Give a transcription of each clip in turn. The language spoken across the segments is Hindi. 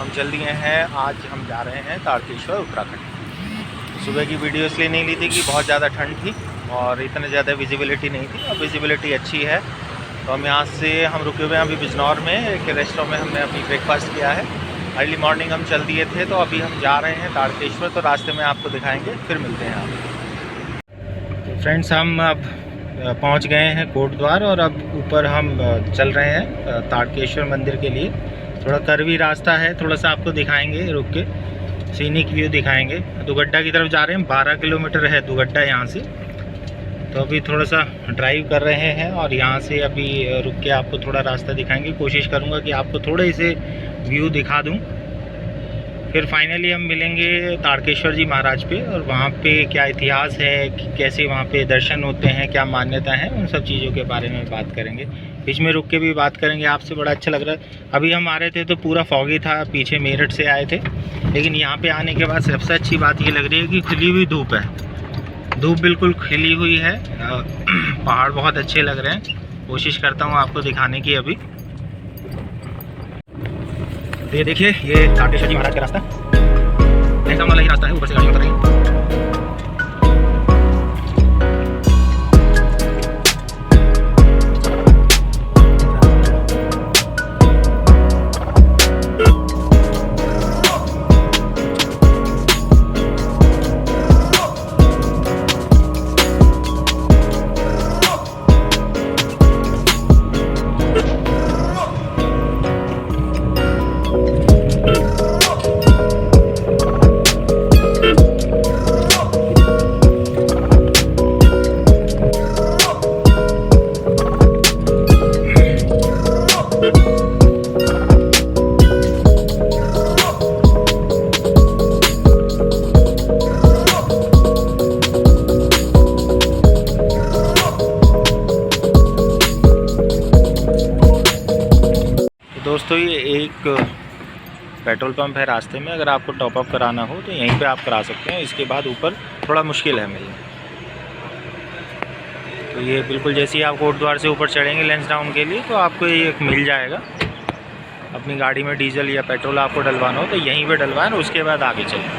हम चल दिए हैं। आज हम जा रहे हैं तारकेश्वर उत्तराखंड। सुबह की वीडियो इसलिए नहीं ली थी कि बहुत ज़्यादा ठंड थी और इतने ज़्यादा विजिबिलिटी नहीं थी। अब विजिबिलिटी अच्छी है तो हम यहाँ से रुके हुए हैं अभी बिजनौर में एक रेस्टोरेंट में। हमने अभी ब्रेकफास्ट किया है। अर्ली मॉर्निंग हम चल दिए थे तो अभी हम जा रहे हैं तारकेश्वर, तो रास्ते में आपको दिखाएंगे, फिर मिलते हैं आप। फ्रेंड्स, हम अब पहुंच गए हैं कोटद्वार और अब ऊपर हम चल रहे हैं तारकेश्वर मंदिर के लिए। थोड़ा कर्वी रास्ता है, थोड़ा सा आपको दिखाएंगे, रुक के सीनिक व्यू दिखाएंगे। दुगड्डा की तरफ जा रहे हैं, 12 किलोमीटर है दुगड्डा यहाँ से। तो अभी थोड़ा सा ड्राइव कर रहे हैं और यहाँ से अभी रुक के आपको थोड़ा रास्ता दिखाएंगे। कोशिश करूँगा कि आपको थोड़े से व्यू दिखा दूँ। फिर फाइनली हम मिलेंगे तारकेश्वर जी महाराज पे, और वहाँ पे क्या इतिहास है, कैसे वहाँ पे दर्शन होते हैं, क्या मान्यता है, उन सब चीज़ों के बारे में बात करेंगे। बीच में रुक के भी बात करेंगे आपसे। बड़ा अच्छा लग रहा है। अभी हम आ रहे थे तो पूरा फॉगी था, पीछे मेरठ से आए थे, लेकिन यहाँ पे आने के बाद सबसे अच्छी बात ये लग रही है कि खुली हुई धूप है। धूप बिल्कुल खिली हुई है। पहाड़ बहुत अच्छे लग रहे हैं। कोशिश करता हूँ आपको दिखाने की अभी। तो ये देखिए, ये तारकेश्वर जी महाराज का रास्ता, ऐसा वाला ही रास्ता है। ऊपर से गाड़ियाँ उतर रही हैं। दोस्तों, ये एक पेट्रोल पंप है रास्ते में। अगर आपको टॉप अप कराना हो तो यहीं पे आप करा सकते हैं। इसके बाद ऊपर थोड़ा मुश्किल है मिलना। तो ये बिल्कुल जैसे ही आप कोटद्वार से ऊपर चढ़ेंगे लेंसडाउन के लिए, तो आपको ये एक मिल जाएगा। अपनी गाड़ी में डीजल या पेट्रोल आपको डलवाना हो तो यहीं पे डलवाएं, उसके बाद आगे चलें।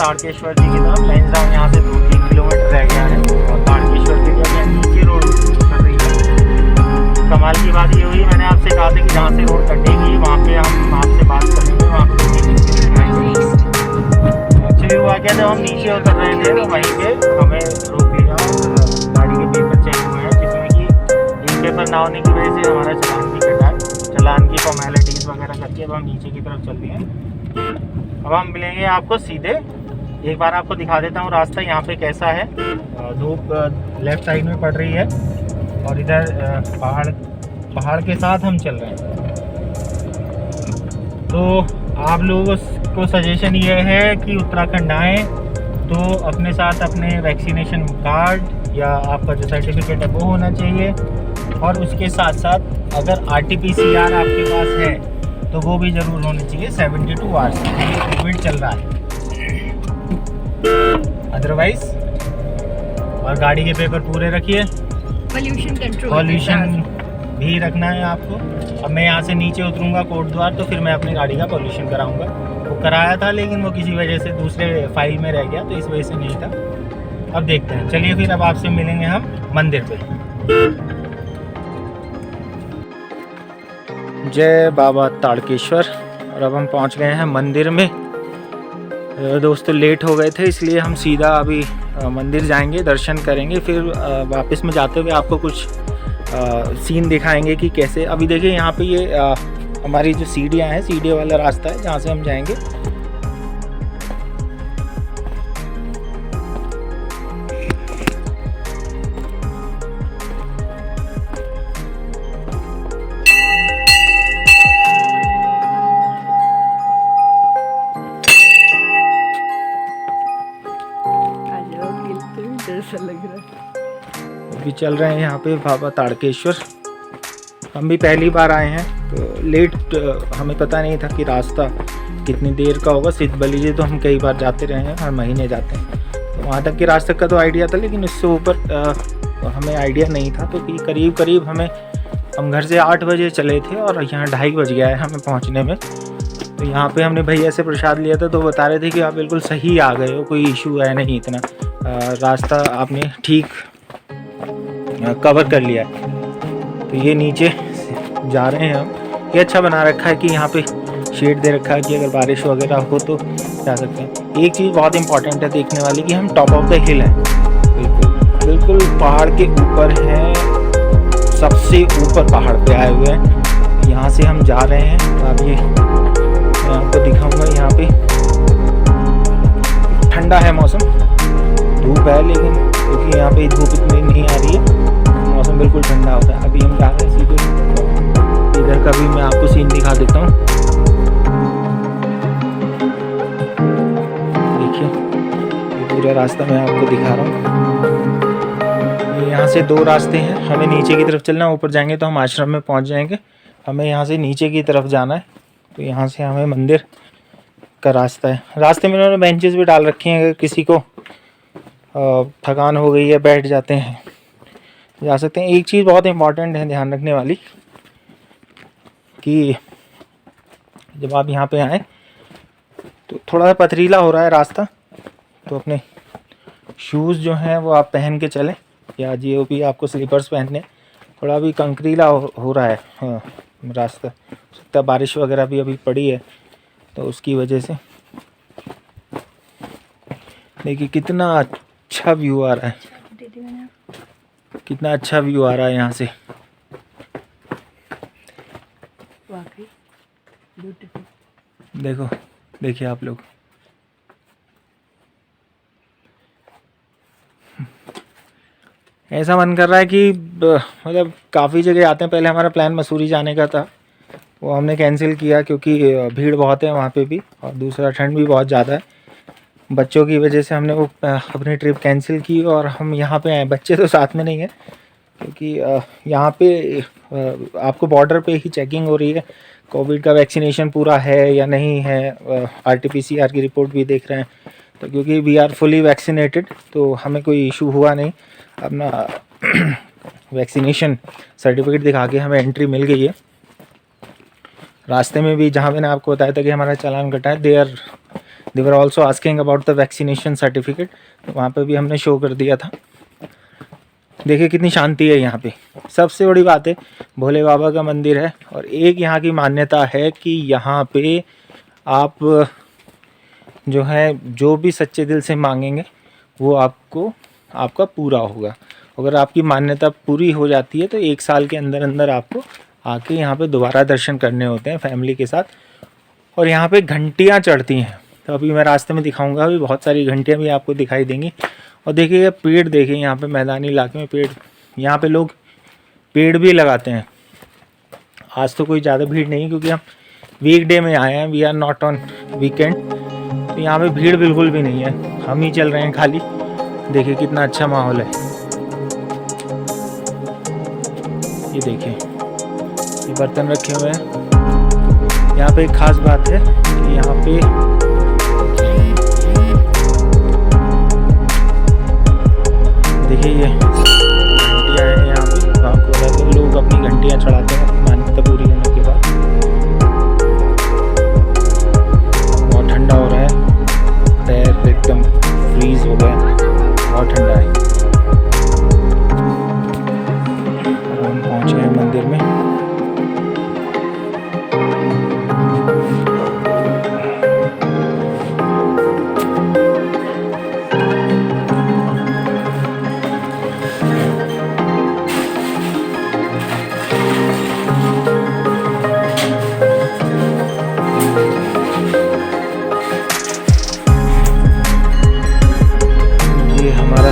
तारकेश्वर जी की तरफ। लैंसडाउन यहाँ से 2-3 किलोमीटर रह गया है और तारकेश्वर की जगह नीचे रोड कर रही है। कमाल की बात ये हुई, मैंने आपसे कहा था कि जहाँ से रोड कटेगी वहाँ पे हम आपसे बात करेंगे, वहाँ पे एक्चुअली हुआ क्या, जब हम नीचे उतर रहे थे तो वहीं पे हमें रोक लिया और गाड़ी के पेपर चेक हुए हैं, जिसमें कि एक पेपर ना होने की वजह से हमारा चालान भी कटा है। चालान की फॉर्मेलिटीज़ वगैरह करके अब हम नीचे की तरफ चल दिए हैं। अब हम मिलेंगे आपको सीधे, एक बार आपको दिखा देता हूँ रास्ता यहाँ पे कैसा है। धूप लेफ़्ट साइड में पड़ रही है और इधर पहाड़ के साथ हम चल रहे हैं। तो आप लोगों को सजेशन ये है कि उत्तराखंड आएँ तो अपने साथ अपने वैक्सीनेशन कार्ड या आपका जो सर्टिफिकेट है वो होना चाहिए, और उसके साथ साथ अगर RT-PCR आपके पास है तो वो भी ज़रूर होनी चाहिए 72 आवर्स, कोविड चल रहा है। अदरवाइज, और गाड़ी के पेपर पूरे रखिए, पॉल्यूशन भी रखना है आपको। अब मैं यहाँ से नीचे उतरूँगा कोटद्वार तो फिर मैं अपनी गाड़ी का पॉल्यूशन कराऊँगा। वो कराया था लेकिन वो किसी वजह से दूसरे फाइल में रह गया, तो इस वजह से नहीं था। अब देखते हैं, चलिए फिर अब आपसे मिलेंगे हम मंदिर पे। जय बाबा तारकेश्वर। और अब हम पहुंच गए हैं मंदिर में। दोस्तों लेट हो गए थे इसलिए हम सीधा अभी मंदिर जाएंगे, दर्शन करेंगे, फिर वापस में जाते हुए आपको कुछ सीन दिखाएंगे कि कैसे। अभी देखिए यहाँ पे ये हमारी जो सीढ़ियाँ हैं, सीढ़ियों वाला रास्ता है जहाँ से हम जाएंगे। लग रहा है। अभी चल रहे हैं यहाँ पे बाबा तारकेश्वर। हम भी पहली बार आए हैं तो लेट, हमें पता नहीं था कि रास्ता कितनी देर का होगा। सिद्ध बलीजी तो हम कई बार जाते रहे हैं, हर महीने जाते हैं, तो वहाँ तक के रास्ते का तो आइडिया था, लेकिन उससे ऊपर हमें आइडिया नहीं था। तो कि करीब हम घर से 8 बजे चले थे और यहाँ 2:30 बज गया है हमें पहुँचने में। तो यहाँ पे हमने भैया से प्रसाद लिया था, तो बता रहे थे कि आप बिल्कुल सही आ गए हो, कोई इशू है नहीं, इतना रास्ता आपने ठीक कवर कर लिया है। तो ये नीचे जा रहे हैं हम। ये अच्छा बना रखा है कि यहाँ पे शेड दे रखा है कि अगर बारिश वगैरह हो तो जा सकते हैं। एक चीज़ बहुत इंपॉर्टेंट है देखने वाली कि हम टॉप ऑफ द हिल हैं, बिल्कुल पहाड़ के ऊपर है, सबसे ऊपर पहाड़ पे आए हुए हैं। यहाँ से हम जा रहे हैं। अब ये मैं आपको दिखाऊंगा, यहाँ पे ठंडा है मौसम, धूप है लेकिन क्योंकि यहाँ पे धूप इतनी नहीं आ रही है, मौसम बिल्कुल ठंडा होता है। अभी हम जा रहे हैं सीधे, इधर का भी मैं आपको सीन दिखा देता हूँ। देखिए ये पूरा रास्ता मैं आपको दिखा रहा हूँ। यहाँ से 2 रास्ते हैं, हमें नीचे की तरफ चलना, ऊपर जाएंगे तो हम आश्रम में पहुँच जाएंगे। हमें यहाँ से नीचे की तरफ जाना है, तो यहाँ से हमें मंदिर का रास्ता है। रास्ते में उन्होंने बेंचेस भी डाल रखे हैं, अगर किसी को थकान हो गई है, बैठ जाते हैं, जा सकते हैं। एक चीज़ बहुत इम्पॉर्टेंट है ध्यान रखने वाली कि जब आप यहाँ पे आएँ तो थोड़ा सा पथरीला हो रहा है रास्ता, तो अपने शूज़ जो हैं वो आप पहन के चलें, या जो भी आपको स्लीपर्स पहनने। थोड़ा भी कंकरीला हो रहा है रास्ता, हो सकता है बारिश वगैरह भी अभी पड़ी है तो उसकी वजह से। देखिए कितना अच्छा व्यू आ रहा है, कितना अच्छा व्यू आ रहा है यहाँ से। देखो, देखिए आप लोग, ऐसा मन कर रहा है कि मतलब काफ़ी जगह आते हैं। पहले हमारा प्लान मसूरी जाने का था, वो हमने कैंसिल किया क्योंकि भीड़ बहुत है वहाँ पे भी, और दूसरा ठंड भी बहुत ज़्यादा है। बच्चों की वजह से हमने वो अपनी ट्रिप कैंसिल की और हम यहाँ पे आए। बच्चे तो साथ में नहीं है क्योंकि यहाँ पे आपको बॉर्डर पे ही चेकिंग हो रही है, कोविड का वैक्सीनेशन पूरा है या नहीं है। RT-PCR की रिपोर्ट भी देख रहे हैं, तो क्योंकि वी आर फुली वैक्सीनेटेड तो हमें कोई इशू हुआ नहीं। अपना वैक्सीनेशन सर्टिफिकेट दिखा के हमें एंट्री मिल गई है। रास्ते में भी जहाँ मैंने आपको बताया था कि हमारा चालान कटा है, they were also asking about the vaccination certificate, तो वहाँ पे भी हमने शो कर दिया था। देखिए कितनी शांति है यहाँ पे। सबसे बड़ी बात है भोले बाबा का मंदिर है, और एक यहाँ की मान्यता है कि यहाँ पे आप जो है जो भी सच्चे दिल से मांगेंगे वो आपको आपका पूरा होगा। अगर आपकी मान्यता पूरी हो जाती है तो 1 साल के अंदर अंदर आपको आके यहाँ पे दोबारा दर्शन करने होते हैं फैमिली के साथ। और यहाँ पे घंटियाँ चढ़ती हैं, तो अभी मैं रास्ते में दिखाऊंगा, अभी बहुत सारी घंटियाँ भी आपको दिखाई देंगी। और देखिए पेड़, देखिए यहाँ पे मैदानी इलाके में पेड़, यहाँ पे लोग पेड़ भी लगाते हैं। आज तो कोई ज़्यादा भीड़ नहीं क्योंकि हम वीकडे में आए हैं, we are not on weekend, तो यहाँ पे भीड़ बिल्कुल भी नहीं है, हम ही चल रहे हैं खाली। देखिए कितना अच्छा माहौल है। ये देखिए ये बर्तन रखे हुए हैं। यहाँ पे एक खास बात है कि यहाँ पे देखिए ये घंटियाँ हैं यहाँ पे, गाँव को रहते लोग अपनी घंटियाँ चढ़ाते हैं अपनी मान्यता पूरी होने के बाद। बहुत ठंडा हो रहा है, पैर एकदम फ्रीज हो गए, बहुत ठंडा है। हम पहुँचे हैं मंदिर में। ये हमारा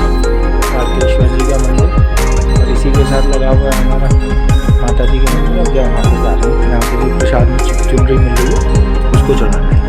तारकेश्वर जी का मंदिर, और इसी के साथ लगा हुआ है हमारा माता जी का मंदिर। अब जहाँ पे जा रहे हैं, यहाँ पे भी प्रसाद में चुनरी मिल रही है, उसको चढ़ाना है।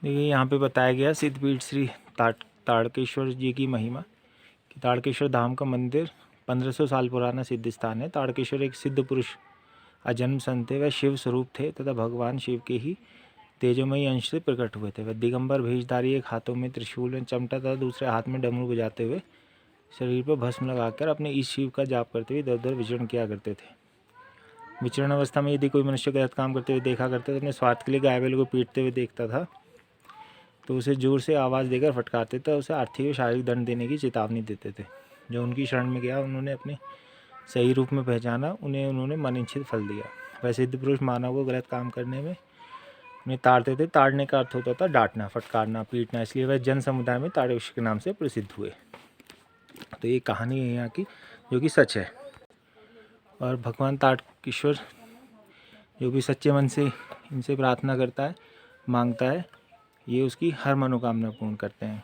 देखिए यहाँ पे बताया गया सिद्धपीठ श्री ताड़केश्वर जी की महिमा कि ताड़केश्वर धाम का मंदिर 1500 साल पुराना सिद्ध स्थान है। ताड़केश्वर एक सिद्ध पुरुष अजन्म संत थे, वह शिव स्वरूप थे तथा भगवान शिव के ही तेजोमयी अंश से प्रकट हुए थे। वह दिगंबर भेषधारी, एक हाथों में त्रिशूल में चमटा तथा दूसरे हाथ में डमरू बजाते हुए शरीर पर भस्म लगाकर अपने इस शिव का जाप करते हुए इधर उधर विचरण किया करते थे। विचरण अवस्था में यदि कोई मनुष्य गलत काम करते हुए देखा करते तो अपने स्वार्थ के लिए गाय बैल को पीटते हुए देखता था तो उसे जोर से आवाज़ देकर फटकारते थे, उसे आर्थिक व शारीरिक दंड देने की चेतावनी देते थे। जो उनकी शरण में गया उन्होंने अपने सही रूप में पहचाना, उन्होंने मनिच्छित फल दिया। वह सिद्ध पुरुष मानव को गलत काम करने में उन्हें ताड़ते थे। ताड़ने का अर्थ होता था डांटना, फटकारना, पीटना, इसलिए वह जन समुदाय में ताड़केश्वर के नाम से प्रसिद्ध हुए। तो ये कहानी है यहाँ की जो कि सच है। और भगवान ताड़केश्वर जो भी सच्चे मन से इनसे प्रार्थना करता है, मांगता है, ये उसकी हर मनोकामना पूर्ण करते हैं।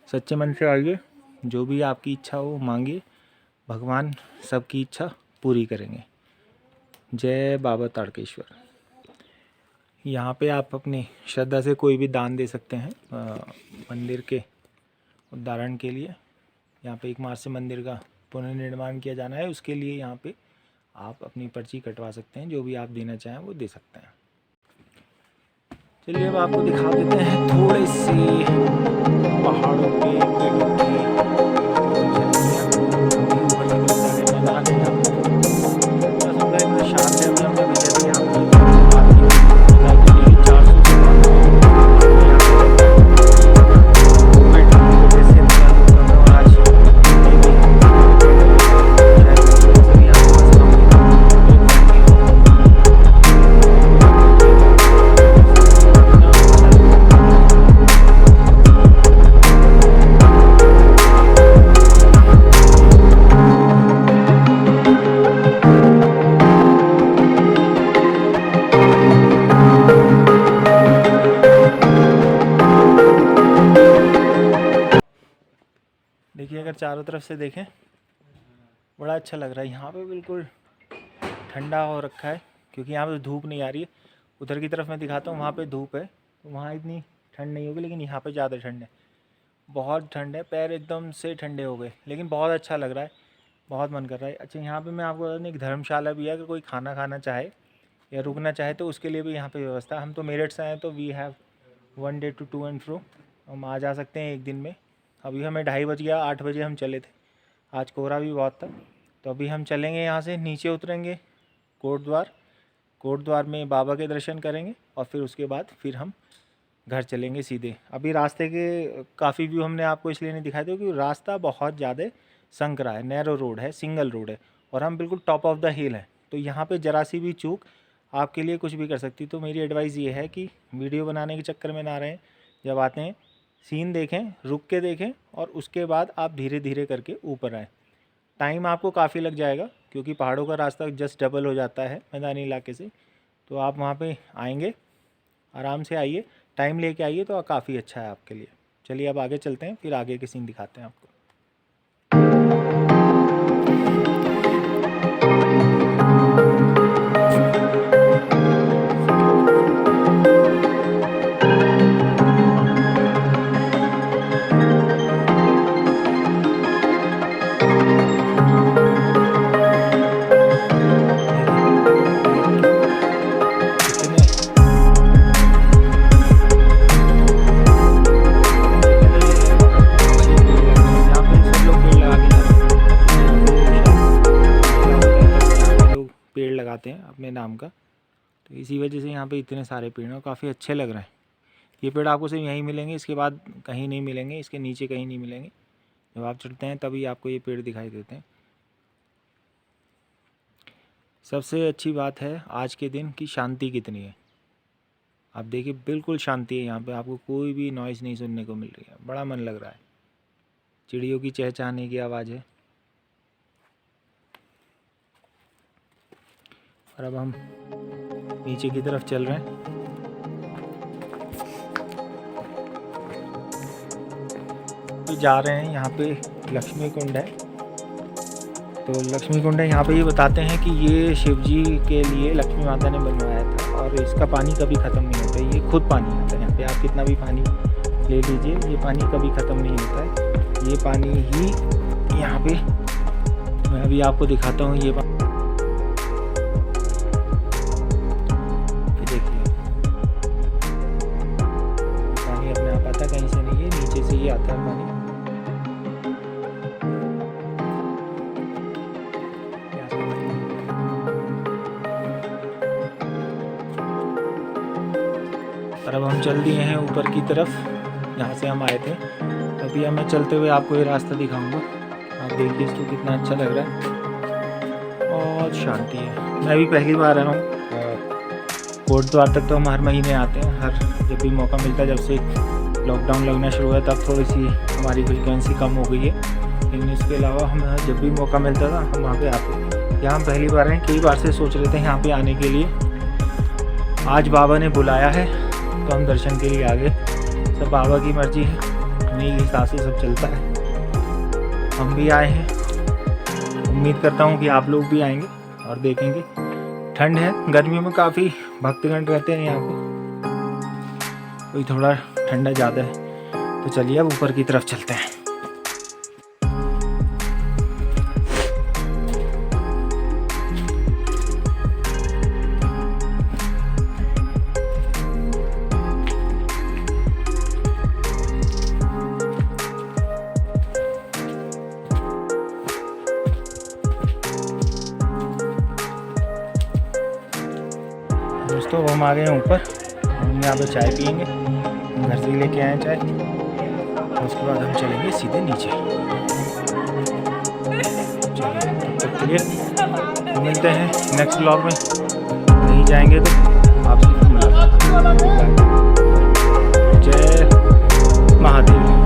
सच्चे मन से आइए, जो भी आपकी इच्छा हो मांगिए, भगवान सबकी इच्छा पूरी करेंगे। जय बाबा ताड़केश्वर। यहाँ पे आप अपनी श्रद्धा से कोई भी दान दे सकते हैं मंदिर के उद्धारण के लिए। यहाँ पे 1 मार्च से मंदिर का पुनर्निर्माण किया जाना है, उसके लिए यहाँ पे आप अपनी पर्ची कटवा सकते हैं, जो भी आप देना चाहें वो दे सकते हैं। चलिए अब आपको दिखा देते हैं थोड़े से पहाड़ों पे पेड़ों की मैदान है यहाँ पे शांत है। अभी हमने विजय भी यहाँ पे 4 चारों तरफ से देखें, बड़ा अच्छा लग रहा है। यहाँ पे बिल्कुल ठंडा हो रखा है क्योंकि यहाँ पे धूप नहीं आ रही है। उधर की तरफ मैं दिखाता हूँ, वहाँ पे धूप है तो वहाँ इतनी ठंड नहीं होगी, लेकिन यहाँ पे ज़्यादा ठंड है, बहुत ठंड है। पैर एकदम से ठंडे हो गए, लेकिन बहुत अच्छा लग रहा है, बहुत मन कर रहा है। अच्छा, यहाँ पे मैं आपको बता दूँ एक धर्मशाला भी है, अगर कोई खाना खाना चाहे या रुकना चाहे तो उसके लिए भी यहाँ पे व्यवस्था। हम तो मेरठ से आए तो we have 1 day to and fro, हम आ जा सकते हैं एक दिन में। अभी हमें 2:30 बज गया, 8 बजे हम चले थे, आज कोहरा भी बहुत था। तो अभी हम चलेंगे, यहाँ से नीचे उतरेंगे कोटद्वार में बाबा के दर्शन करेंगे और फिर उसके बाद फिर हम घर चलेंगे सीधे। अभी रास्ते के काफ़ी व्यू हमने आपको इसलिए नहीं दिखाए थे क्योंकि रास्ता बहुत ज़्यादा संकरा है, नैरो रोड है, सिंगल रोड है और हम बिल्कुल टॉप ऑफ द हिल है। तो यहाँ पे ज़रा सी भी चूक आपके लिए कुछ भी कर सकती। तो मेरी एडवाइस ये है कि वीडियो बनाने के चक्कर में ना रहें, जब आते हैं सीन देखें, रुक के देखें और उसके बाद आप धीरे धीरे करके ऊपर आएँ। टाइम आपको काफ़ी लग जाएगा क्योंकि पहाड़ों का रास्ता जस्ट डबल हो जाता है मैदानी इलाके से। तो आप वहाँ पे आएंगे, आराम से आइए, टाइम लेके आइए तो काफ़ी अच्छा है आपके लिए। चलिए अब आगे चलते हैं, फिर आगे के सीन दिखाते हैं आपको। लगाते हैं अपने नाम का, तो इसी वजह से यहाँ पे इतने सारे पेड़ हैं और काफ़ी अच्छे लग रहे हैं। ये पेड़ आपको सिर्फ यहीं मिलेंगे, इसके बाद कहीं नहीं मिलेंगे, इसके नीचे कहीं नहीं मिलेंगे। जब आप चढ़ते हैं तभी आपको ये पेड़ दिखाई देते हैं। सबसे अच्छी बात है आज के दिन की शांति कितनी है। आप देखिए बिल्कुल शांति है यहाँ पे, आपको कोई भी नॉइज़ नहीं सुनने को मिल रही है, बड़ा मन लग रहा है। चिड़ियों की चहचहाने की आवाज़ है। और अब हम नीचे की तरफ चल रहे हैं। तो जा रहे हैं, यहाँ पे लक्ष्मी कुंड है। तो लक्ष्मी कुंड है, यहाँ पे ये बताते हैं कि ये शिव जी के लिए लक्ष्मी माता ने बनवाया था और इसका पानी कभी ख़त्म नहीं होता। ये खुद पानी आता है यहाँ पे, आप कितना भी पानी ले लीजिए, ये पानी कभी ख़त्म नहीं होता है। ये पानी ही यहाँ पे मैं अभी आपको दिखाता हूँ। ये देखिए पानी अपने आप आता, कहीं से नहीं है, नीचे से ही आता है पानी। और अब हम चल दिए हैं ऊपर की तरफ, जहाँ से हम आए थे। अभी मैं चलते हुए आपको ये रास्ता दिखाऊंगा। आप देखिए इसको, कितना अच्छा लग रहा है, बहुत शांति है। मैं भी पहली बार आया हूँ कोटद्वार तक। तो हम हर महीने आते हैं, हर जब भी मौका मिलता है। जब से लॉकडाउन लगना शुरू हुआ तब थोड़ी सी हमारी फ्रिक्वेंसी कम हो गई है, लेकिन इसके अलावा हम जब भी मौका मिलता था हम वहाँ पे आते हैं। यहाँ हम पहली बार हैं, कई बार से सोच रहे थे यहाँ पे आने के लिए। आज बाबा ने बुलाया है तो हम दर्शन के लिए आ गए। सब बाबा की मर्जी है, उन्हीं के हिसाब से सब चलता है। हम भी आए हैं, उम्मीद करता हूँ कि आप लोग भी आएंगे और देखेंगे। ठंड है, गर्मियों में काफ़ी भक्तगण रहते हैं यहाँ पे, कोई थोड़ा ठंडा ज़्यादा है। तो चलिए अब ऊपर की तरफ चलते हैं। दोस्तों हम आ गए हैं ऊपर, हम यहाँ पे चाय पियेंगे, घर से ही लेके आए चाय, और उसके बाद हम चलेंगे सीधे नीचे। चलिए तब तक के लिए मिलते हैं नेक्स्ट ब्लॉग में, नहीं जाएंगे तो आपसे फिर मुलाकात। जय महादेव।